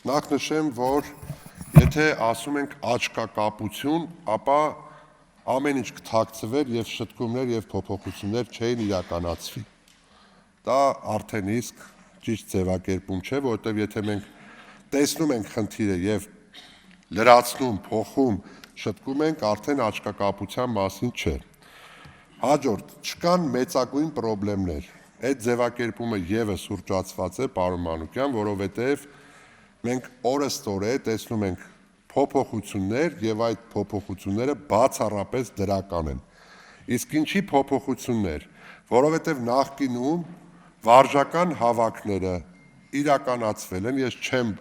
Նախ նշեմ, որ եթե ասում ենք աչքակապություն, ապա ամեն ինչ կթաքցվեր եւ շտկումներ եւ փոփոխություններ չէին իրականացվի։ Դա արդեն իսկ ճիշտ ձևակերպում չէ, որովհետեւ եթե մենք տեսնում ենք խնդիրը եւ լրացնում, փոխում, շտկում ենք, արդեն աչքակապության մասին չէ։ Հաջորդ, չկան մեծագույն խնդիրներ։ Այդ ձևակերպումը եւս ուրճացված է, պարոն Մանուկյան, որովհետեւ մենք օրըստօրե տեսնում ենք փոփոխություններ եւ այդ փոփոխությունները բացառապես դրական են։ Իսկ ինչի փոփոխություններ, որովհետեւ նախկինում վարժական հավաքները իրականացվել են, ես չեմ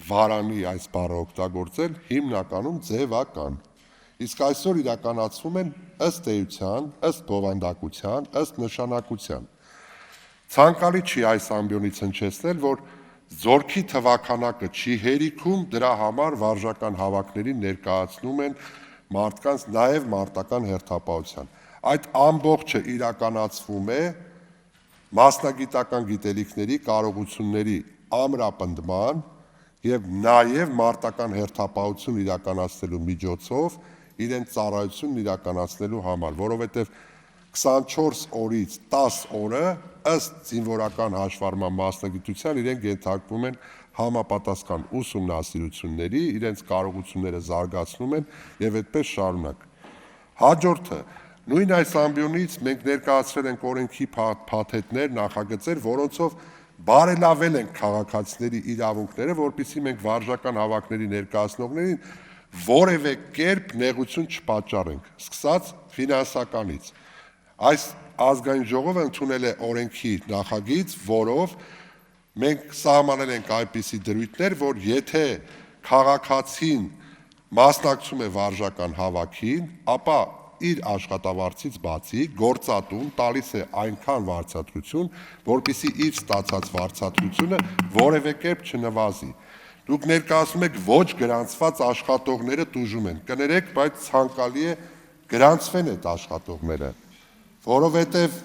վարանի այս բառը օգտագործել, հիմնականում ձևական։ Իսկ այսօր իրականացվում են ըստ էության, ըստ բովանդակության, ըստ նշանակության։ Ցանկալի չի այս ամբիոնից հնչեցնել, որ զորքի թվաքանակը չի հերիքում, դրա համար վարժական հավաքների ներկայացնում են մարդկանց նաև մարտական հերթապահության։ Այդ ամբողջը իրականացվում է մասնագիտական գիտելիքների, կարողությունների ամրապնդման եւ նաև մարտական հերթապահություն իրականացնելու միջոցով իրենց ծառայությունն իրականացնելու համար, որովհետեւ 24 օրից 10 օրը ըստ զինվորական հաշվառման մասնագիտության իրենք ենթարկվում են համապատասխան ուսումնասիրությունների, իրենց կարողությունները զարգացնում են եւ այդպես շարունակ։ Հաջորդը, նույն այս ամբիոնից մենք ներկայացրել ենք օրենքի փաթեթներ, նախագծեր, որոնցով բարելավել են քաղաքացիների իրավունքները, որպեսզի մենք վարժական հավաքների ներկայացնողներին որևէ կերպ նեղություն չպատճառենք, սկսած ֆինանսականից։ Այս ազգային ժողովը ընդունել է օրենքի նախագիծ, որով մենք սահմանել ենք այնպիսի դրույթներ, որ եթե քաղաքացին մասնակցում է վարժական հավաքին, ապա իր աշխատավարձից բացի գործատուն տալիս է այնքան վարձատրություն, որպեսզի իր ստացած վարձատրությունը որևէ կերպ չնվազի։ Դուք ներկայացնում եք ոչ գրանցված աշխատողները տուժում են։ Կներեք, բայց ցանկալի է գրանցվեն այդ աշխատողները, որովհետև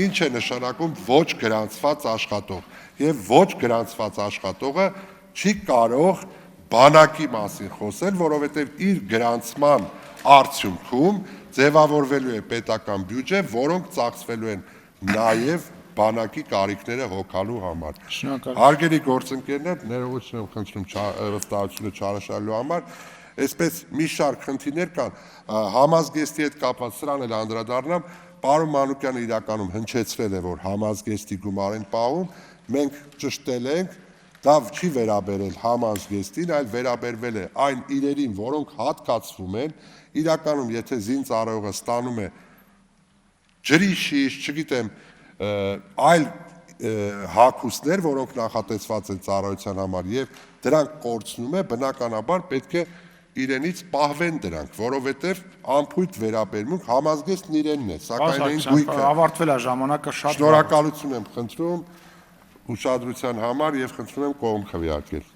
ինչ է նշանակում ոչ գրանցված աշխատող, եւ ոչ գրանցված աշխատողը չի կարող բանակի մասին խոսել, որովհետև իր գրանցման արդյունքում ձևավորվելու է պետական բյուջե, որոնք ծախսվելու են նաև բանակի կարիքները հոգալու համար։ Հարգելի գործընկերներ, ներողություն եմ խնդրում վստահությունը չարաշահելու համար, այսպես մի շարք խնդիրներ կան, համազգեստի հետ կապված սրան էլ անդրադառնամ, պարոն Մանուկյանը իրականում հնչեցրել է, որ համազգեստի գումար են պահում, մենք ճշտել ենք, դա չի վերաբերել համազգեստին, այլ վերաբերվել է այն իրերին, որոնք հատկացվում են, իրականում եթե զինծառայողը ստանում է ջրի շիշ, չգիտեմ, այլ հագուստներ, որոնք նախատեսված են ծառայության համար եւ դրանք կորցնում է, բնականաբար պետք է իրենից պահվեն դրանք, որովհետեւ անփույթ վերաբերմունք համազգեստն իրենն է, սակայն այն գույքը ավարտվել է ժամանակը շատ շնորհակալություն եմ խնդրում ուշադրության համար եւ խնդրում եմ կողմ քվեարկել։